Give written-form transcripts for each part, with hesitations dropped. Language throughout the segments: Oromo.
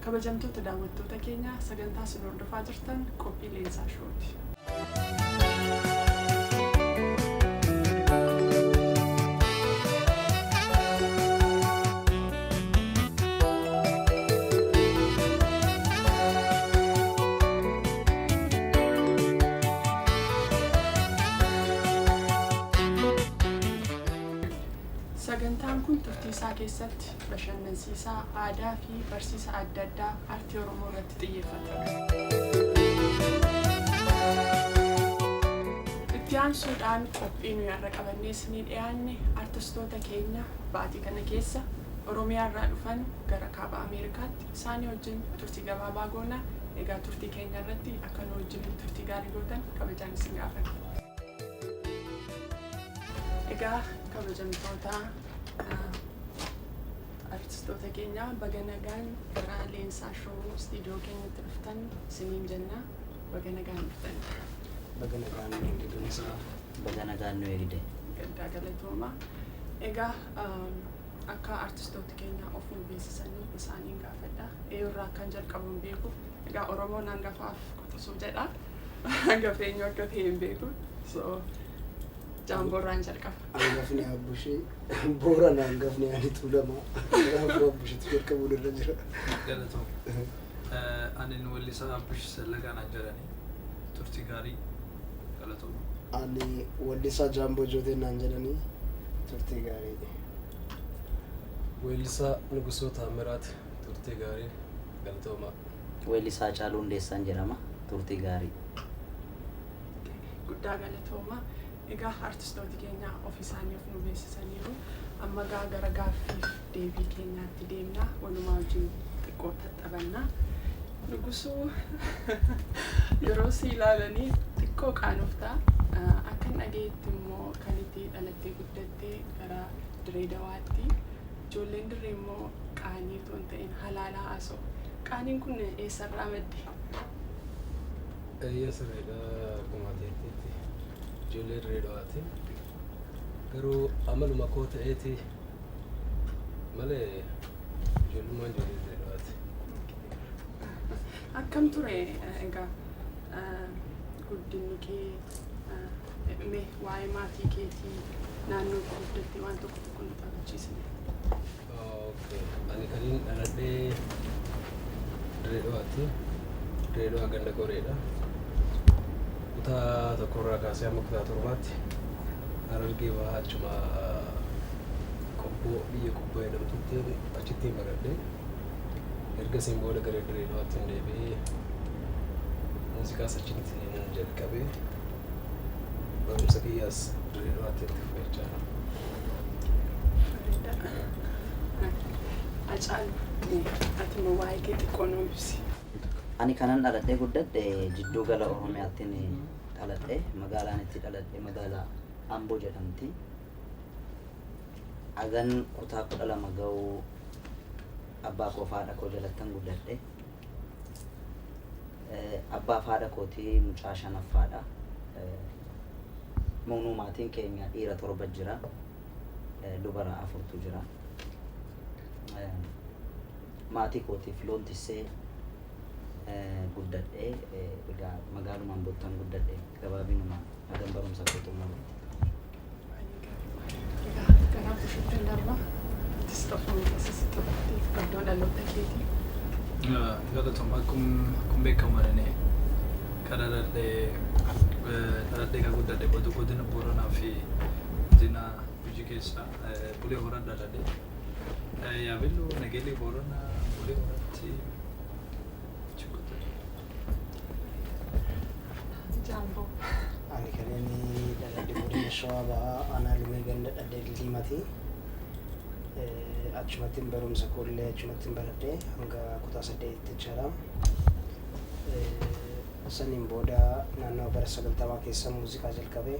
kabajamtoota daawwattoota keenya sagantaa isin hordofaa jirtan qophii leensaa shooti. Sagantaan kun turtiisaa keessatti bashannansiisaa aadaa fi barsiisa adda addaa aartii Oromoo irratti xiyyeeffata. Itti aansuudhaan qophii nuyi har'a qabannee isinii dhiyaanne artistoota keenya baatii kana keessa Oromiyaa irraa dhufan gara kaaba Ameerikaatti isaanii wajjin turtii gabaabaa goona. Egaa turtii keenya irratti akka nu wajjin turtii gaarii gootan kabajaan isin gaafanna. Egaa kabajamtoota artistoota keenya baga nagaan gara leensaa showuu istiidiyoo keenyatti dhuftan isiniin jenna. Baga nagaan dhuftan. Baga nagaan eegdumsaa. Baga nagaan nu eegde. Gaddaa galatooma. Egaa akka artistoota keenya of nu beeksisanii isaaniin gaafadha. Eeyyoorraa akkan jalqabuun beeku. Egaa Oromoon hangafaaf qotisuu jedha. Hangafeenyu akka ta'e hin beeku. Jamboraan jalqaba. Hangafni Abbushii, Booran hangafni ani Tuulamaa. Hangafni Abbushiitu jalqabuun irra jira. Galatoom. Ani Wallisaa Abbush Sallagaan jedhani. Turtii gaarii galatoom. Ani Wallisaa Jaamboo Jooteen naan jedhani. Turtii gaarii. Wallisaa Nugusoo Taamiraat turtii gaarii galatooma. Wallisaa Caaluu Hundeessaan jedhama turtii gaarii. Guddaa galatooma. Egaa artistoota keenya ofii isaanii of nu beeksisaniiru. Amma gara gaaffiif deebii keenyaatti deemna. Walumaa wajjin xiqqoo taphannaa. Nugusuu yeroo si ilaalanii xiqqoo qaanoftaa. Akkan dhageetti immoo kan itti dhalattee guddattee gara Diree Dawaatti. Ijoolleen dirree immoo qaanii otoo hin ta'in halaalaa haasa'u. Qaaniin kun eessarraa madde? Sirriidha akkuma ta'etti ijoollee Diree Dawaatti. Garuu amaluma koo ta'eeti malee ijoollummaan ijoollee Diree Dawaatti. Akkam ture egaa guddinni kee waa'ee maatii keetii naannoo guddattee waan tokko tokko nu taphachiisne. Ani kaniin dhaladhee Diree Dawaatti. Diree Dawaa ganda Goreedha. Kutaa tokkorraa kaasee amma kutaa torbaatti Harargee bahaa achuma Qobboo biyya Qobboo jedhamtutti achittiin baradhee ergasiin booda gara Diree Dawaatti deebi'ee muuziqaas achitti jalqabee barumsa kiyyaas Diree Dawaatti itti fufachaa. Hacaaluu ati immoo waa'ee kee xiqqoo nuu ibsi. Ani kanan dhaladhee guddadhe jidduu gala Oromiyaattiin dhaladhe magaalaan itti dhaladhe magaalaa Amboo jedhamti. Agan kutaa 12 ga'uu abbaa koo fi haadha koo jalattan guddadhe. Abbaa fi haadha kootii mucaa 5ffaadha. Moonuu maatiin keenya dhiira 7 jira. Dubara 4tu jira. Maatii kootiif loon tissee guddadhe egaa magaalumaan bottan guddadhe gabaabinuma hagan barumsa koo xumuretti. Egaa gara Bushiitti darba artistoota keessatti taphatteef iddoo dhaloota keetii. Galatoom akkuma beekamu jedhanii kan dhaladhee kan guddadhe godina Booranaa fi godina Gujii keessa Bulee Horaa dhaladhe. Yaabiluu Nageellee Booranaa Bulee Horaatti Jaamboo. Ani kan inni dhaladhe godina Shawaa bahaa aanaa Lumee ganda Dhadhee Liimati. Achumattiin barumsa koollee achumattiin baradhee hanga kutaa 8tti jira. Saniin booda naannoo bara 90 keessa muuziqaa jalqabee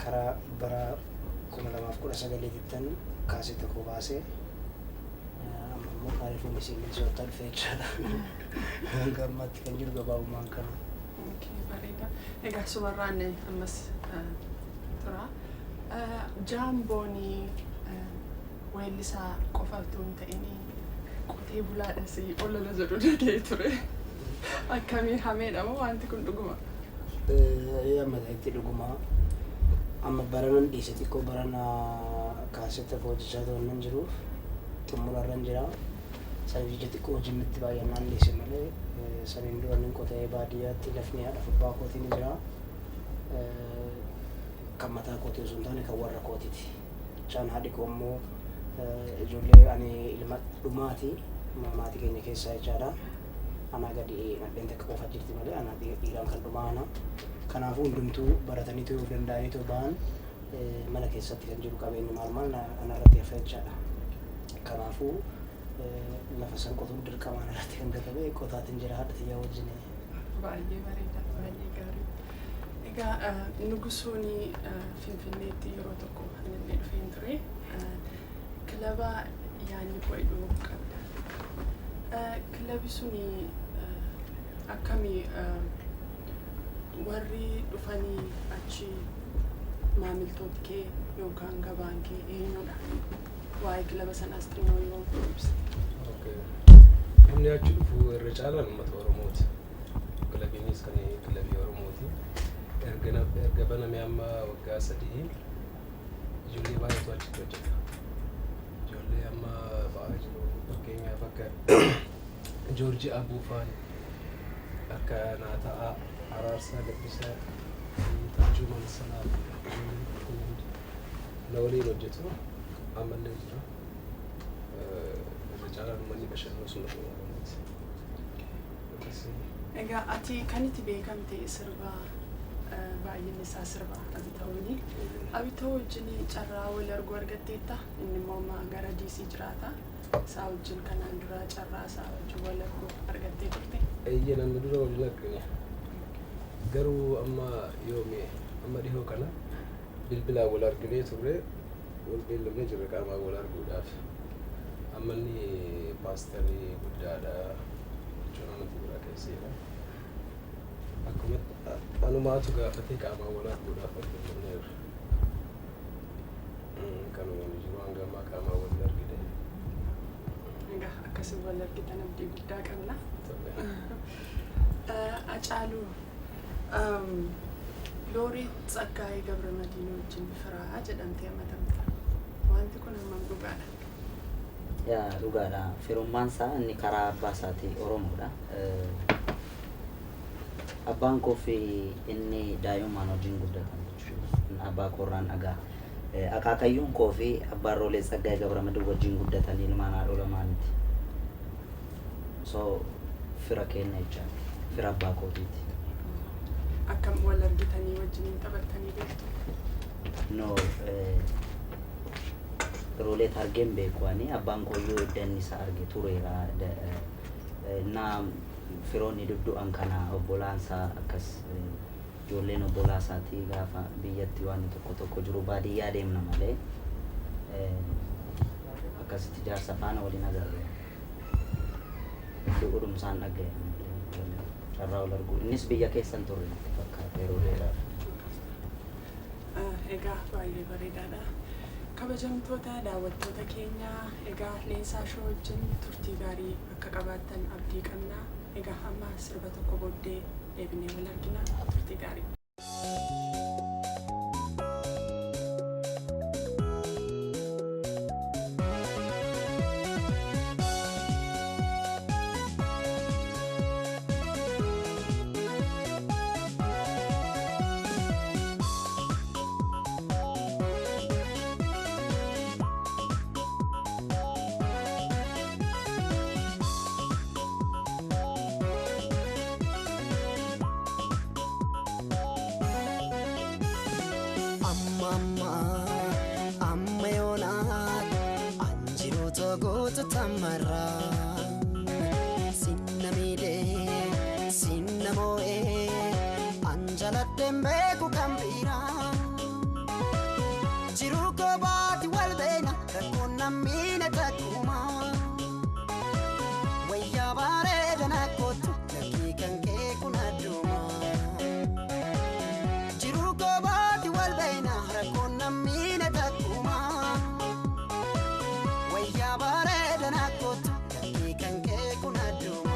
karaa bara 2019 kaasee tokko baasee amma immoo kaariifuu misiin soottaa dhufee jira. Hanga ammaatti kan jiru gabaabummaan kana. Bareeda. Egaa sumarraan ammas tura. Jaamboonii weellisaa qofa utuu hin ta'in qotee bulaadhas olola jedhu dhaga'ee ture. Akkamiin hameedha moo wanti kun dhuguma? Amma ta'etti dhuguma. Amma baranan dhiise xiqqoo barana kaasetta hojjechaa to'annan jiruuf xumurarra hin jira. Saniif ija xiqqoo hojiin itti baay'annaan dhiise malee saniin dura nin qotee baadiyyaatti lafni haadha abbaa kootii ni jira. Kan mataa kootii osoo hin taane kan warra kootiiti. Chaan haadhi koo immoo ijoollee ani ilma dhumaati maatii keenya keessaa jechaadha. Anaa gadi nadheen takka qofa jirti malee anaa dhiiraan kan dhumaana. Kanaafuu hundumtuu baratanii ta'uu danda'anii ta'uu ba'an mana keessatti kan jiru qabeenyi maal anarratti hafa jechaadha. Kanaafuu lafa san qotuun dirqamaan irratti kan gatame qotaatiin jira haadha xiyyaa wajjin. Baay'ee bareeda, baay'ee gaarii. Egaa Nugusoon Finfinneetti yeroo tokko inni dhufeen ture. Kilaba yaanni bo'edhuu qabda. Kilabi suni akkamii warri dhufanii achi maamiltoota kee yookaan gabaan kee eenyudha? Waa'ee kilaba sanaas xinnoo yoo ibsa. Namni achi dhufu irra caalaan uummata Oromooti. Kilabiinis kan kilabii Oromooti. Erga baname amma waggaa 3 ijoollee baay'eetu achitti hojjeta. Ijoollee amma ba'aa jiru fakkeenyaaf akka Joorji Abuufaan akka Naataa Araarsaa Labbisaa Taajuu Mansanaa na waliin hojjetu ammallee jira. Irra caalaan uummanni bashannanu sun Oromooti. Egaa ati kan itti beekamte sirba baay'inni isaa sirba Abitawuni. Abitoo wajjin carraa wal argu argatteetta? Inni immoo gara DC jiraata. Isaa wajjin kanaan dura carraa isaa wajjin wal argu argattee turte? Eeyyee namni dura waliin argine. Garuu amma yoomi amma dhihoo kana bilbilaan wal arginee turre wal beellamnee jirre qaamaan wal arguudhaaf. Amma inni paasterii guddaadha jechuun amantii biraa keesseedha. Akkuma anumaatu gaafatee qaamaan wal arguudhaaf argamanneerra. Kanuma jiru hanga ammaa qaamaan wal argine. Egaa akkasii wal argitan abdii guddaa qabna. Acaaluu Looreet Tsaggaayee Gabramadiin wajjin firaa jedhamtee amatamta. Wanti kun hammam dhugaadha? Yaa dhugaadha. Firummaan isaa inni karaa abbaa isaatii Oromoodha. Abbaan koo fi inni daa'imman wajjin guddatan jechuudha. Abbaa koorraan dhagaa. Akaakayyuun koo fi abbaan Looreet Tsaggaayee Gabramadiin wajjin guddatan ilmaan haadha lamaaniiti. So fira keenya jechaadha. Fira abbaa kootiiti. Akkam wal argitanii wajjin taphattanii beektu? No, Looreet argeen beeku ani abbaan kooyyuu iddanni isaa arge tureera. Na firoonni duddu'an kana obbolaan isaa akkas ijoolleen obbolaa isaatii gaafa biyyatti waan tokko jiru baadiyyaa deemna malee akkasitti jaarsa faana waliin agarre. Dhugudhumsaan dhaga'e. Carraa wal argu. Innis biyya keessan turre fakkaata yeroo dheeraaf. Egaa baay'ee bareedaadha. Kabajamtoota daawwattoota keenya egaa Leensaa Shoo wajjin turtii gaarii akka qabaattan abdii qabna. Egaa amma sirba tokko booddee deebinee wal argina. Turtii gaarii. goota tamarraa sinna miidhee sinna moo'ee anjaladheen beeku kan biraa jiruu koobaati wal beena rakkoon nammiine takkuma wayyaa bareedana kootu lakkii kan kee kun adduma jiruu koobaati wal beena rakkoon nammiine takkuma wayyaa bareedana kootu lakkii kan kee kun adduma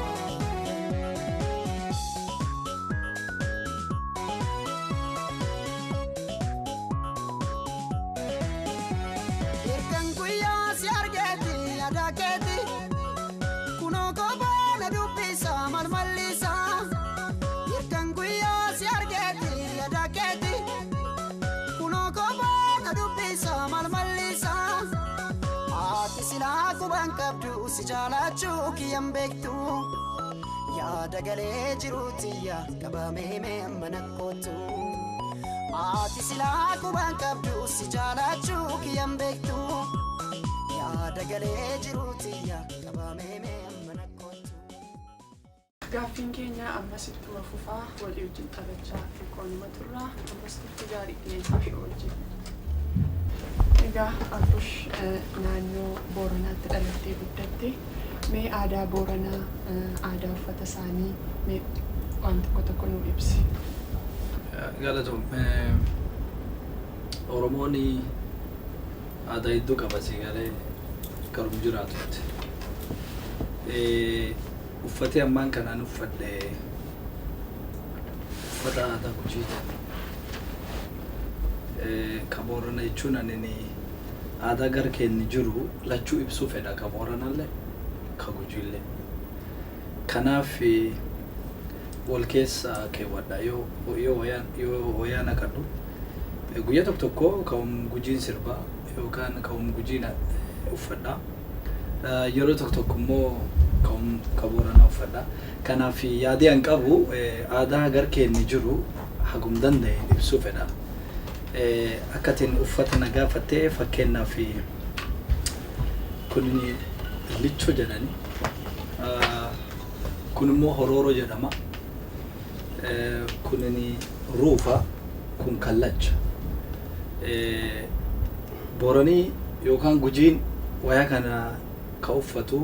Irkan guyyaa si argeeti yaada keeti kunoo kobaana dubbisa malmallisa Irkan guyyaa si argeeti yaada keeti kunoo kobaana dubbisa malmallisa Ati silaa kuban qabdu si jaalachuu kiyyan beektu yaada galee jiruutiyya qabamee mee mana kootu Ati silaa kuban qabdu si jaalachuu kiyyan beektu yaada galee jiruutiyya qabamee mee mana kootu Gaaffiin keenya ammas ittuma fufaa walii wajjin taphachaa xiqqoonuma turraa ammas turtii gaarii dhiyeessaa fi wajjin. Egaa Abbush naannoo Booranaatti dhalattee guddatte mee aadaa Booranaa aadaa uffata isaanii mee waan tokko tokko nuu ibsi. Galatoom Oromoon aadaa hedduu qaba siigalee garuu jiraatutti. Uffati ammaan kanaan uffadhe uffata aadaa Gujiiti. Ka Boorana jechuun ani aadaa gara keenya jiru lachuu ibsuu fedha ka Booranallee ka Gujiillee. Kanaaf wal keessa keewwadha yoo wayyaa naqadhu guyyaa tokko tokko ka'um Gujiin sirbaa yookaan ka'um Gujiin uffadha yeroo tokko tokko immoo ka'um ka Booranaa uffadha kanaaf yaadii an qabu aadaa gara keenya jiru hagum danda'e ibsuu fedha akkatiin uffata na gaafattee fakkeenyaaf kun lichoo jedhani kun immoo horooroo jedhama kunini ruufa kun kallacha Booranii yookaan Gujiin wayaa kana ka uffatu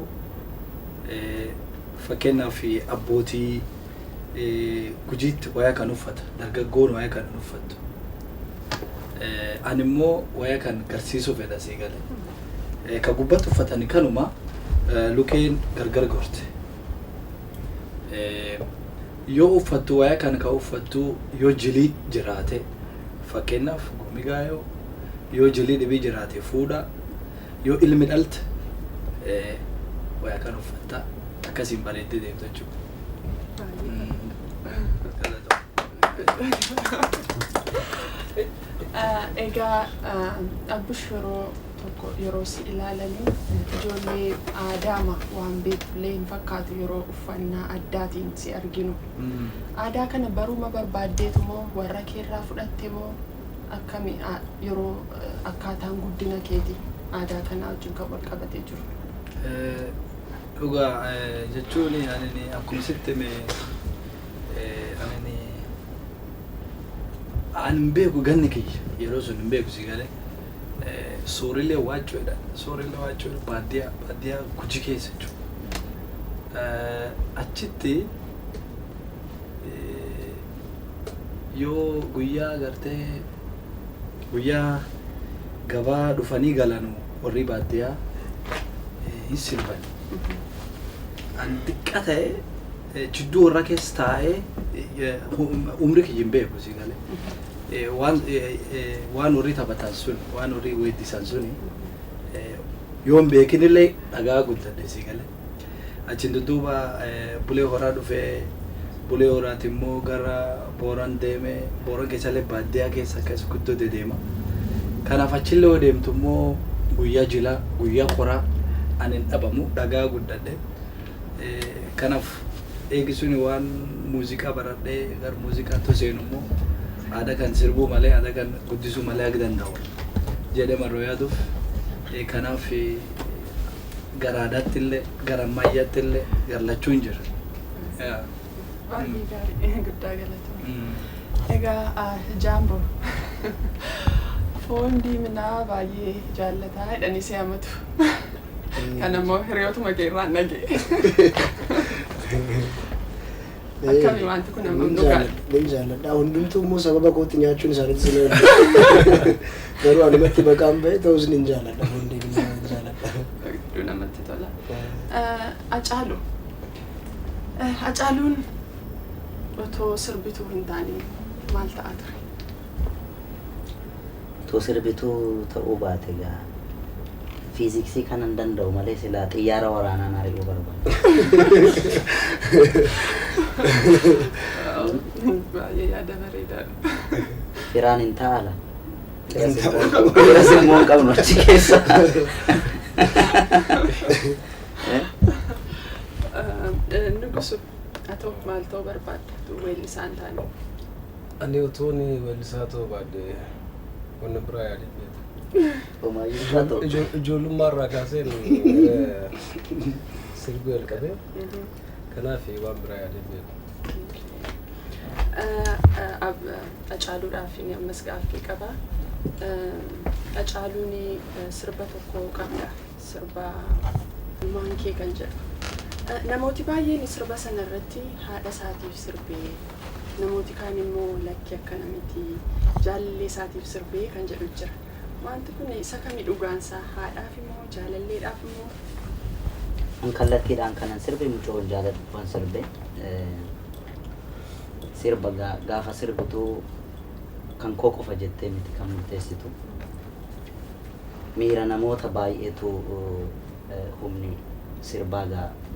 fakkeenyaaf abbootii Gujiitti wayaa kan uffata dargaggoon wayaa kan uffattu ani immoo wayaa kan garsiisuu fedha sii galee ka gubbatti uffatani kanuma lukeen gargar gorte yoo uffattu wayaa kan ka uffattu yoo jilii jiraate fakkeenyaaf gomigaayoo yoo jilii dhibii jiraate fuudha yoo ilmi dhalte wayaa kan uffatta akkasiin bareeddee deemtu jechuudha. Egaa Abbush yeroo si ilaalanii ijoollee aadaama waan beekullee hin fakkaatu yeroo uffannaa addaatiin si arginu. Aadaa kana baruma barbaaddeetu moo warra keerraa fudhatte moo akkami yeroo akkaataan guddina keeti aadaa kanaa wajjin kan wal qabatee jiru? Dhugaa jechuun ani akkuma sitti ani beeku ganni kiyya yeroo sun hin beeku si galee soorillee waachoodha baadiyyaa Gujii keessa jechuudha achitti yoo guyyaa gartee guyyaa gabaa dhufanii galanu warri baadiyyaa hin sirban an xiqqa ta'e jidduu warra keessa taa'ee umri kiyya hin beeku si galee waan warri taphatan sun waan warri weeddisan suni yoo hin beekinillee dhagaa guddadhe si galee achiin dudduuba bulee horaa dhufee bulee horaati immoo gara Booran deemee Booran keessallee baadiyyaa keessa akkas guddoo dedeema kanaaf achillee yoo deemtu immoo guyyaa jilaa guyyaa qoraa ani hin dhabamu dhagaa guddadhe kanaaf eegisuun waan muuziqaa baradhee gar muuziqaa toseenu immoo aadaa kan sirbuu malee aadaa kan guddisuu malee akka danda'u jedhee marroo yaaduuf kanaaf garaadaatti illee gara ammayyaatti illee gallachuun jira. Baay'ee gaarii guddaa galatoomaa. Egaa Jaamboo foon diiminaa baay'ee jaallataa jedhanii si hamatu. Kanammoo hiriyootuma kee irraan dhaga'e. Akkami wanti kun amma dhugaadha. Ni jaalladha. Hundumtuu immoo sababa kootti nyaachuun isaaniitti sinee garuu anumatti maqaan ba'e ta'us ni jaalladha. Foon diiminaa ni jaalladha. Hedduu namatti tola. Hacaaluu. Hacaaluun otoo sirbituu hin taane maal ta'a ture? Otoo sirbituu ta'uu baate gaa fiiziksii kanan danda'u malee silaa xiyyaara waraanaan ari'uu barbaada. Baay'ee yaada bareedaadha. Firaan hin taa'ala. Fira simmoo hin qabnu achi keessa. Nugusu atoo maal ta'uu barbaadda? Weellisaa hin taane. Ani utuun weellisaa ta'uu baadde wanna biraa yaadee ijoollummaa irraa kaaseen sirbii jalqabee kanaaf waan biraa yaadee beeku. Hacaaluudhaaf ammas gaaffii qaba. Hacaaluun sirba tokko qabda. Sirba maankee kan jedhu. Namooti baay'een sirba sana irratti haadha isaatiif sirbee, namooti kaan immoo lakki akkana miti jaalallee isaatiif sirbee kan jedhu jira. Wanti kun isa kamii dhugaansaa? Haadhaaf immoo jaalalleedhaaf immoo? An kallattiidhaan kanan sirbe mucoon jaaladhuufan sirbe. Sirba gaafa sirbituu kan koo qofa jettee miti kan murteessitu. Miira namoota baay'eetu humni sirbaa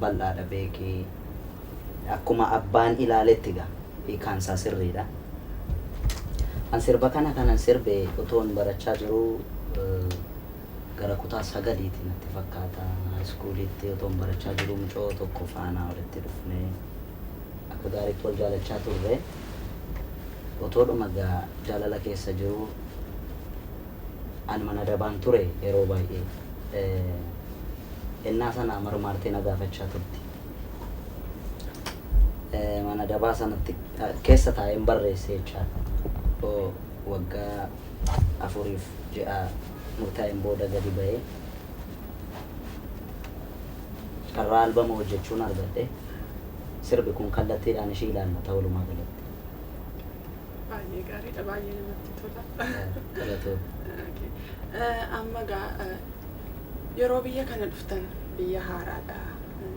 bal'aadha beekee akkuma abbaan ilaaletti hiikaansaa sirriidha. An sirba kanan sirbe otoon barachaa jiru gara kutaa 9tti natti fakkaata. Iskuulitti otoon barachaa jiru mucoo tokko faana walitti dhufnee akka gaariitti wal jaalachaa turre. Otoodhuma jaalala keessa jiru an mana dabaan ture yeroo baay'ee. Innaa sana marmaartee na gaafachaa turti. Mana dabaa sanatti keessa taa'een barreesse jechaadha. Waggaa 4 murtaa'een booda gadi ba'ee carraa albama hojjechuun argadhe. Sirbi kun kallattiidhaan ishii ilaallata walumaa galatti. Baay'ee gaariidha, baay'ee namatti tola. Galatoo. Amma yeroo biyya kana dhuftan biyya haaraadha.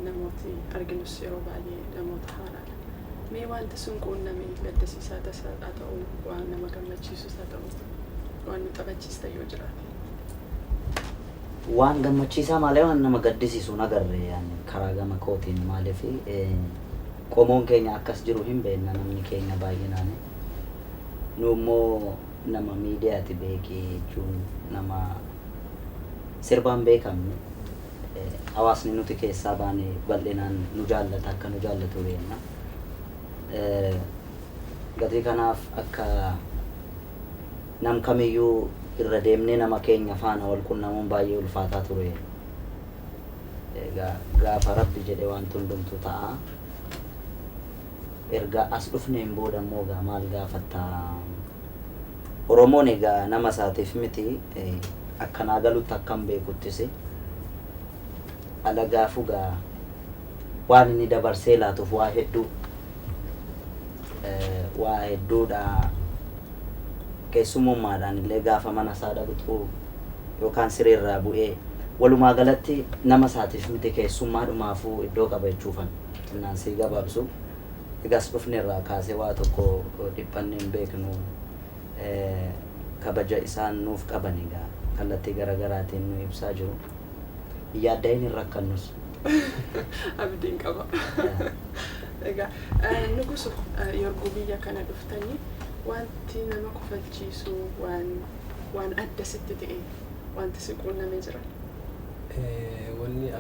Namooti arginus yeroo baay'ee namoota haaraadha. Mee wanti sun quunname gaddisiisaa tasaa ta'u, waan nama gammachiisus haa ta'u, waan nu taphachiista yoo jiraate. Waan gammachiisaa malee waan nama gaddisiisuun agarre karaa gama kootiin maaliif qomoon keenya akkas jiru hin beekna namni keenya baay'inaan. Nu immoo nama miidiyaati beekee jechuun nama sirbaan beekamne. Hawaasni nuti keessaa baane bal'inaan nu jaallata akka nu jaallatu beekna. Gatii kanaaf akka nam kamiyyuu irra deemnee nama keenya faana wal quunnamuun baay'ee ulfaataa ture. Gaafa rabbi jedhe waan hundumtu ta'a. Erga as dhufneen booda immoo maal gaafattaa? Oromoon egaa nama isaatiif miti akkanaa galutti akkam beekuttisi. Alagaafu waan inni dabarsee laatuuf waa hedduudha. Keessummaadhaan illee gaafa mana isaa dhaqxu yookaan sireerraa bu'ee walumaa galatti nama isaatiif miti keessummaadhumaafuu iddoo qabachuufan xinnaan sii gabaabsu. Egas dhufneerraa kaasee waa tokko dhiphanne hin beeknu. Kabaja isaan nuuf qaban egaa kallattii garaagaraatiin nu ibsaa jiru. Yaadda hin rakkannus. Abdiin qaba. Egaa Nugusu yeroo biyya kana dhuftanii wanti nama kofalchiisu waan adda sitti ta'e wanti si quunnamee jira? Wanni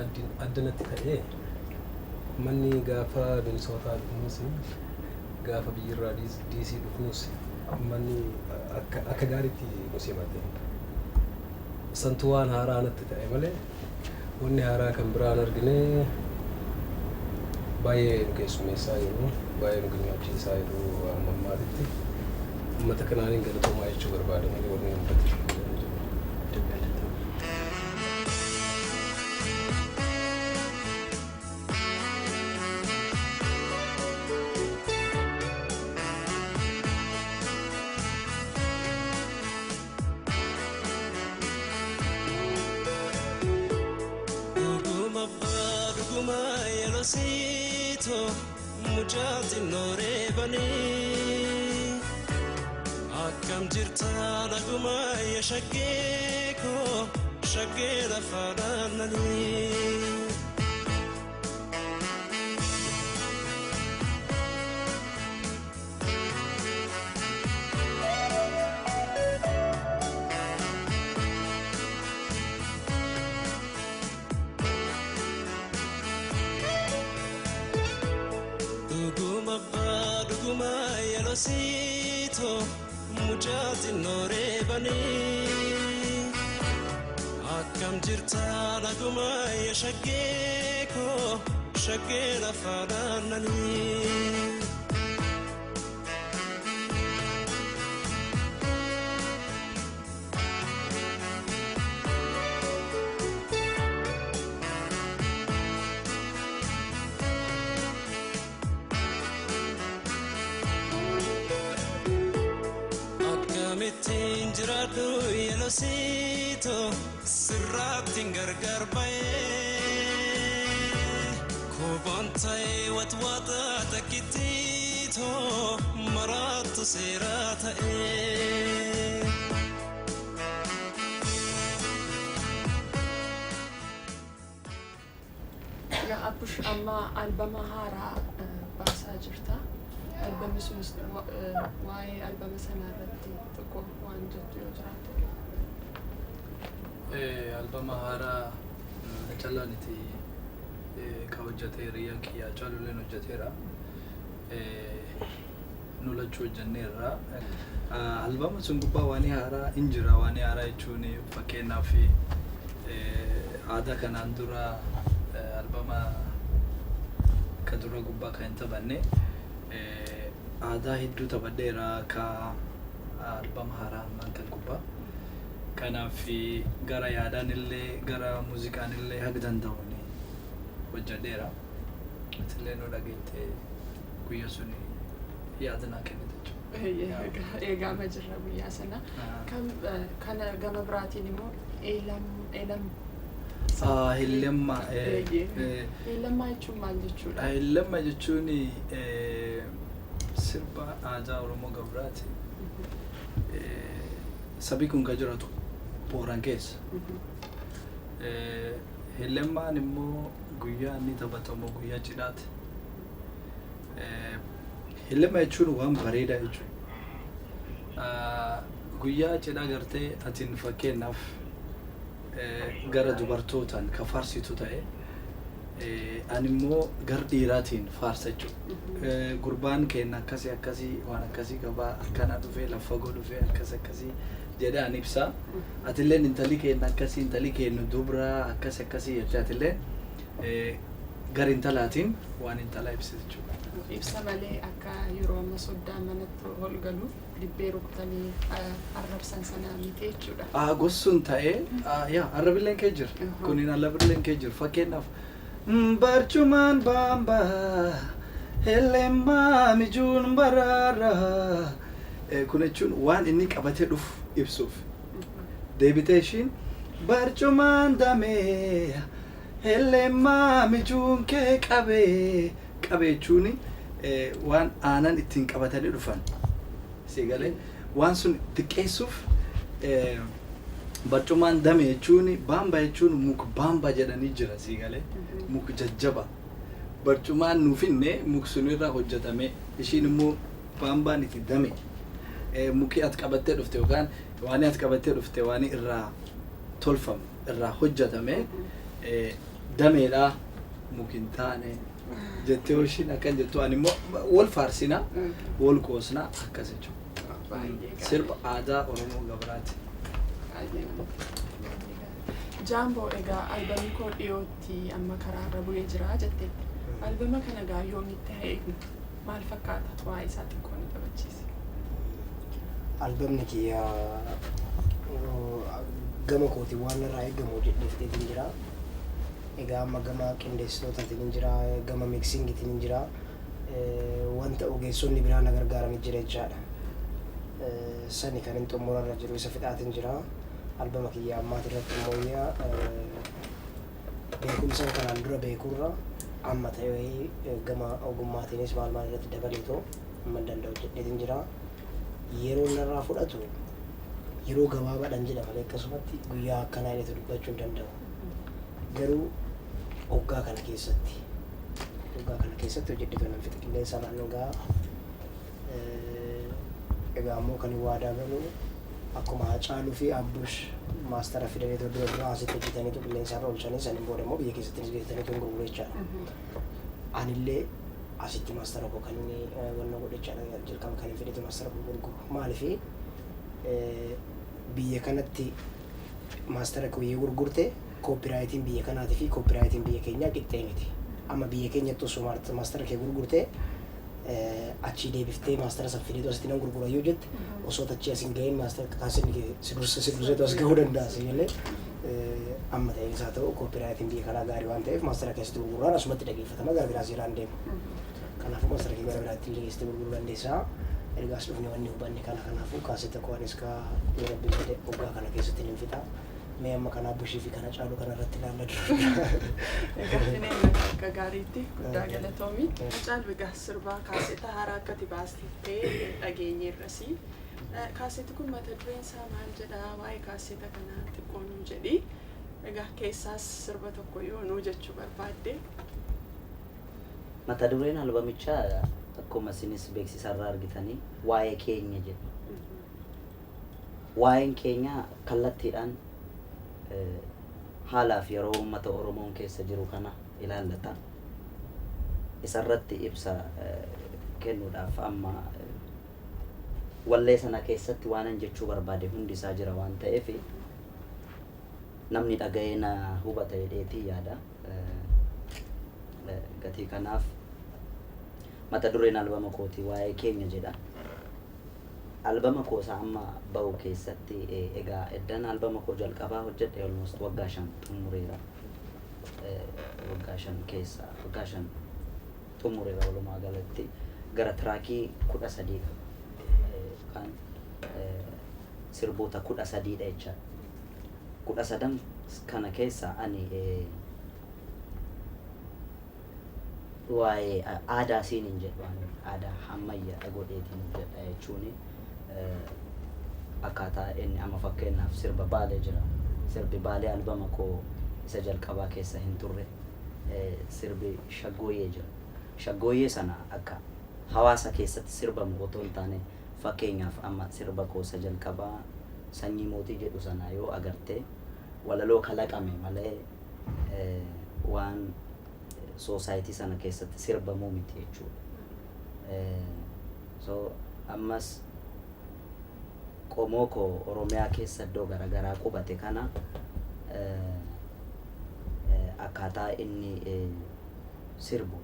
addanatti ta'e manni gaafa Minisootaa dhufnus gaafa biyyirraa DC dhufnus manni akka gaariitti nu simate. Santu waan haaraa natti ta'e malee wanni haaraa kan biraan argine baay'ee nu keessummeessaa jiru baay'ee nu gammachiisaa jiru amma ammaatitti uummata kanaaniin galatoomaa jechuu barbaadanii wanni uummata Sito mujati nore bani akkam jirta naguma ya shageko shagera fadanani Sito mujati nore bani akkam jirta naguma ya shageko shagera fadanani Tinjiradu yelo sito siratin gargar bae kobantai watwata takitito maratu sirata Ya abush amma albama hara basa jirta albama sunis why albama sanarratti toko waan jettu yoo jiraate albama haaraa callaaniti ka hojjetee riyaa kiyyaa caalulleen hojjeteera nu lachuu hojjenneerra albama sun gubbaa waan haaraa hin jira waan haaraa jechuun fakkeenyaaf aadaa kanaan dura albama ka dura gubbaa kan hin taphanne aadaa hedduu taphadheera ka albama haaraa ammaan kan gubbaa kanaaf gara yaadaan illee gara muuziqaan illee haga danda'uun hojjedheera atillee nu dhageette guyyaa sun yaadannaa kennite jechuudha. Eegama jirra guyyaa sana kana gama biraatiin immoo eelam Hillemma eelammaa jechuun maal jechuudha? Hillemma jechuun sirba aadaa Oromoo Gabraati. Sabii kun kan jiraatu Booran keessa. Hillemmaan immoo guyyaa inni taphatamu guyyaa cidhaati. Hillemma jechuun waan bareedaa jechuudha. Guyyaa cidhaa gartee atiin fakkeenyaaf gara dubartootaan ka faarsitu ta'e ani immoo gar dhiiraatiin faarsa jechuudha. Gurbaan keenya akkasii waan akkasii qabaa akkana dhufee lafa fagoo dhufee akkasii jedhee ani ibsaa. Atilleen intalli keenya akkasii intalli keenya dubraa akkasii jettee atilleen gar intalaatiin waan intalaa ibsite jechuudha. Ibsa malee akka yeroo amma soddaan manatti ol galu dibbee rukutanii arrabsan sana miti jechuudha. Gossuun ta'ee arrabilleen kee jira. Kuniin arrabilleen kee jira. Fakkeenyaaf barcumaan baambaa hellemmaa mijuun baraara. Kun jechuun waan inni qabatee dhufu ibsuuf. Deebitee ishiin barcumaan damee hellemmaa mijuun kee qabee jechuun waan aanan ittiin qabatanii dhufan. Sigalee waan sun xiqqeessuuf barcumaan damee jechuun baambaa jechuun muka baambaa jedhanii jira sigalee muka jajjaba. Barcumaan nuufinne muka sun irraa hojjetame ishiin immoo baambaan itti dame. Muki ati qabattee dhufte yookaan waan ati qabattee dhufte waan irraa tolfamu irraa hojjetame dameedha mukin taane jettee ishiin akkan jettu ani immoo wal faarsina wal qoosna akkas jechuudha. Sirba aadaa Oromoo Gabraati. Jaamboo egaa albamni koo dhiyootti amma karaarra bu'ee jira jetteetti. Albama kana egaa yoomitti haa eegnu? Maal fakkaata? Waa'ee isaa xiqqoo nu taphachiisi. Albamni kiyya gama kootii waan irraa eegamu jedheefteetiin jira. Egaa amma gama qindeessitootatiin jira, gama miksiingitiin jira. Wanta ogeessonni biraa na gargaaranii jira jechaadha. Sani kan hin xumurarra jiru isa fixaatiin jira. Albama kiyya ammaati irratti immoo beekumsa kanaan dura beekurra amma ta'ee gama ogummaatiinis maal irratti dabaleetoo amma danda'u jedheetiin jira. Yeroo narraa fudhatu yeroo gabaabaadhaan jedha malee akkasumatti guyyaa akkanaa illee dubbachuu hin danda'u. Garuu waggaa kana keessatti hojjedhe kanan fixe qilleensa naannoo egaa ammoo kan waadaa galu akkuma Hacaaluu fi Abbush maastara fidanii dura asitti hojjetaniitu qilleensarra oolchanii saniin booda immoo biyya keessatti hojjetaniitu hin gurguru jechaadha. Anillee asitti maastara koo kan inni wanna godhe jechaadha jalqaba kan hin fedhetu maastara koo gurguru. Maaliif biyya kanatti maastara koo yoo gurgurte koopiraayitiin biyya kanaatii fi koopiraayitiin biyya keenyaa qixxee miti. Amma biyya keenyatti osoo maastara kee gurgurte achii deebiftee maastara san fideetu asitti nan gurgura yoo jette osoo achi as hin ga'in maastara kaasinni si durseetu as gahuu danda'a malee amma ta'een isaa ta'u koopiraayitiin biyya kanaa gaarii waan ta'eef maastara keessatti gurguraan asumatti dhageeffatama gara biraa seeraan deemu. Kanaafuu maastara kee gara biraatti illee geessitee gurguruu dandeessaa. Ergaas dhufne wanni hubanne kanaafuu kaasetta koonis kaa yoo rabbi jedhe waggaa kana keessatti ni fixa. Mee amma kana Abbushii fi kana Hacaaluu kana irratti ilaalla dura. Egaa fineen akka gaariitti guddaa galatoomii. Hacaaluu egaa sirbaa kaasetta haaraa akkati baastettee dhageenyeerrasi. Kaasetti kun mata dureen isaa maal jedhaa? Waa'ee kaasetta kanaa xiqqoo nuu jedhi. Egaa keessaas sirba tokko yoo nuu jechuu barbaadde. Mata dureen albamichaa akkuma isinis beeksisarraa argitanii waa'ee keenya jedhu. Waa'een keenya kallattiidhaan haalaa fi yeroo uummata Oromoon keessa jiru kana ilaallata. Isarratti ibsa kennuudhaaf amma wallee sana keessatti waanan jechuu barbaade hundi isaa jira waan ta'eef namni dhaga'ee na hubata jedheetii yaada. Gatii kanaaf mata dureen albama kootii waa'ee keenya jedha. Albama koo isaa amma bahu keessatti egaa eddan albama koo jalqabaa hojjedhe almost waggaa 5 xumureera. Waggaa 5 keessa waggaa 5 xumureera walumaa galatti gara tiraakii 13 kan sirboota 13 dha jecha. 13 kana keessa ani waa'ee aadaa siiniin jedhu aadaa ammayyaa godheetiin jedha jechuuni. Akkaataa inni amma fakkeenyaaf sirba Baalee jira. Sirbi Baalee albama koo isa jalqabaa keessa hin turre. Sirbi Shaggooyyee jira. Shaggooyyee sana akka hawaasa keessatti sirbamu otoo hin taane fakkeenyaaf amma sirba koo isa jalqabaa Sanyii Mootii jedhu sana yoo agarte walaloo kalaqame malee waan soosaayitii sana keessatti sirbamuu miti jechuudha. So ammas qomoo koo Oromiyaa keessa iddoo garaagaraa qubate kana akkaataa inni sirbu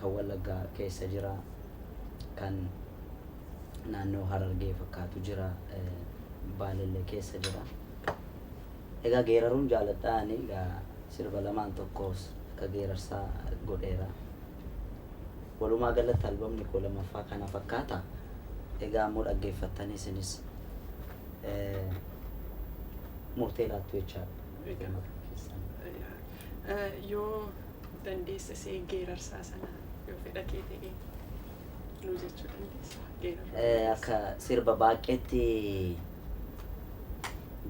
kan Wallaggaa keessa jira, kan naannoo Harargee fakkaatu jira, Baalellee keessa jira. Egaa geeraruun jaaladhaani egaa sirba lamaan tokkos akka geerarsaa godheera. Walumaa galatti albamni koo lamaffaa kana fakkaata. Egaa ammoo dhaggeeffattanii isinis murtee laattu jechaadha. Yoo dandeesse see geerarsaa sana yoo fedha kee ta'e nuu jechuu dandeessa. Akka sirba baaqeetti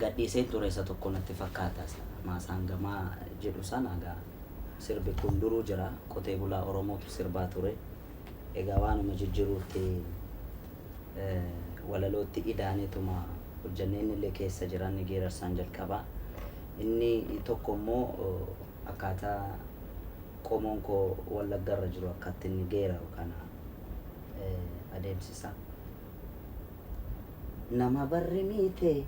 gadhiisee ture isa tokko natti fakkaata. Maasaan Gamaa jedhu sana egaa sirbi kun duruu jira. Qotee bulaa Oromootu sirbaa ture. Egaa waanuma jijjiiruutti walalootti idaaneetuma hojjanneen illee keessa jiran geerarsaan jalqabaa. Inni tokko immoo akkaataa qomoon koo Wallaggarra jiru akkatti inni geeraru kana adeemsisa. Nama barri miite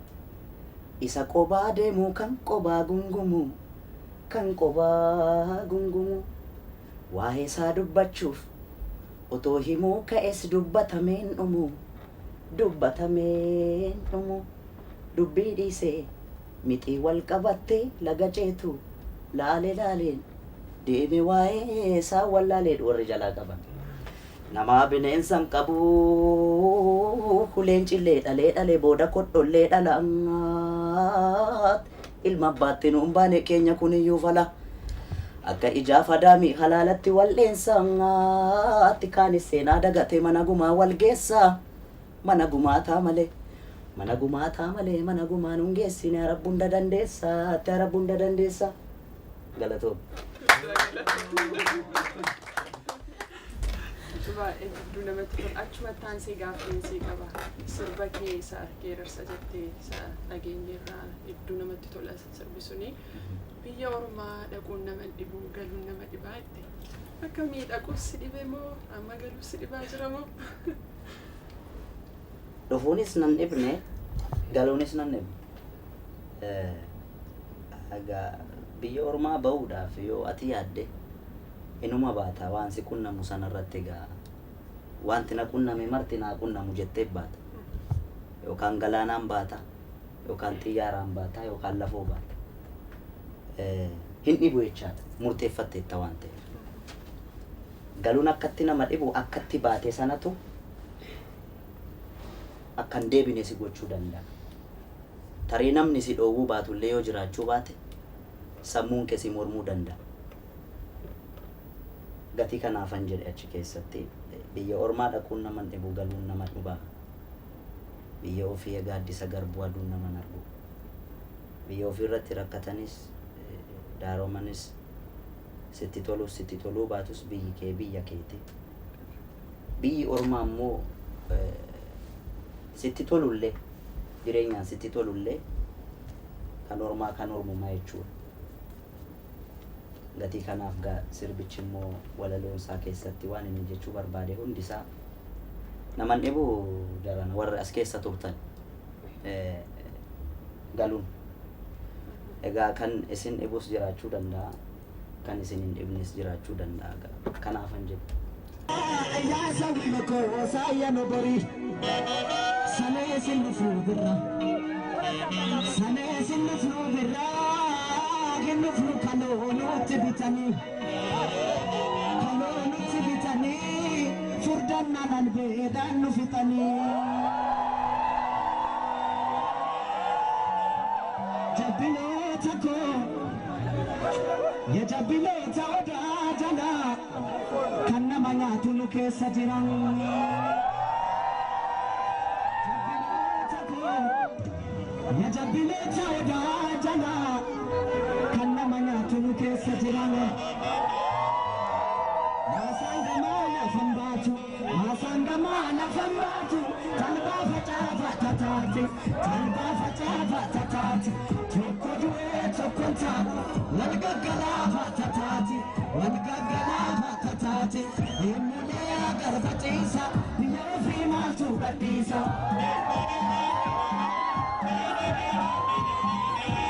isa qobaa deemu kan qobaa gungumu kan qobaa gungumu waa'ee isaa dubbachuuf otoo himuu ka'es dubbatameen dhumu dubbii dhiisee mixii wal qabattee laga ceetu laaleen deeme waa'ee isaa wallaalee warri jalaa qaban namaa bineensan qabu huleen cillee dhalee booda kodhollee dhalaat ilma abbaatti nuun baane keenya kuniyyuu fala akka ijaaf adaamii halaalatti wal'eensaatti kaanis seenaa dagate mana gumaa wal geessaa mana gumaataa malee mana gumaan hungeessine arabbunda dandeessa galatoom baay'ee hedduu namatti tola. Achumatti aansee gaaffii qaba. Sirba keessa geerarsa jettee isa dhageenyerraa hedduu namatti tola sirbi suni. Biyya ormaa dhaquun nama dhibu galuun nama dhibaa jette. Akka miidhaguus si dhibe moo amma galuus si dhibaa jira moo? Dhufuunis nan dhibne galuunis nan dhibne. Biyya ormaa bahuudhaaf yoo ati yaadde inuma baata waan si qunnamu sanarratti egaa wanti na qunname marti naa qunnamu jettee baata yookaan galaanaan baata yookaan xiyyaaraan baata yookaan lafoo baata hin dhibu jechaadha murteeffatteetta waan ta'eef galuun akkatti nama dhibu akkatti baate sanatu akkan deebine si gochuu danda'a tarii namni si dhoowwuu baatullee yoo jiraachuu baate sammuun kee si mormuu danda'a gatii kanaafan jedhe achi keessatti biyya ormaa dhaquun naman dhibu galuun nama dhibaa biyya ofii gaaddisa garbuu aduun naman argu biyya ofii irratti rakkatanis daaroomanis sitti toluu baatus biyyi kee biyya keeti biyyi ormaa immoo sitti tolullee jireenyaan sitti tolullee kan ormaa kan ormumaa jechuudha gatii kanaaf sirbichi immoo walaloon isaa keessatti waan inni jechuu barbaade hundi isaa naman dhibu daran warra as keessa turtan galuun egaa kan isin dhibus jiraachuu danda'a kan isin hin dhibnes jiraachuu danda'a kanaafan jedhu yaa sabni makoo saayya no bori sanee sin nufuu birra nufnu kaloo nutti bitanii furdannaan albeedhaan nu fixanii jabbiloota koo ya jabbiloota odaa jalaa kan nama nyaatu nu keessa jiran jabbiloota koo ya jabbiloota odaa jalaa kan nama nyaatu nu keessa jiran Masangama lafan baatu talba facaafa tataati tokko du'ee tokkon taatu wal gaggalaafa tataati himmulee agarbaciisa biyya ofii maaltu gadhiisa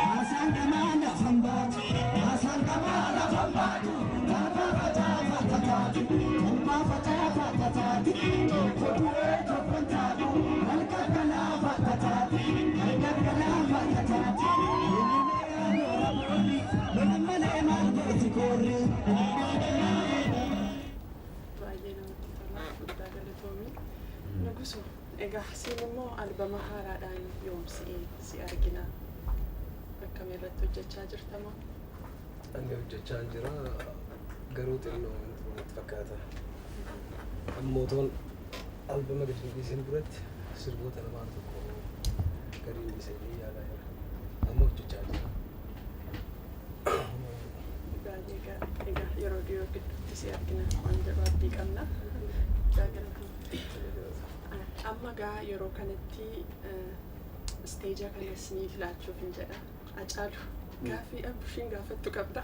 Masangama lafan baatu talba facaafa tataati Nugusu, egaa siin immoo albama haaraadhaan yoomsi'ee si argina akkam irratti hojjechaa jirtama? Hanga hojjechaa jira garuu xinnoo wanti fakkaata. Ammotoon albama gadi dhiiseen duratti sirboota lamaan tokko gadi dhiisee yaalaa jira. Amma hojjechaa jira. Egaa yeroo dhiyoo gidduutti si argina waan jabaattii qabna. Amma gaa yeroo kanatti isteejaa kanas ni filaachuuf hin jedha. Acaalu gaaffii abushiin gaafattu qabda.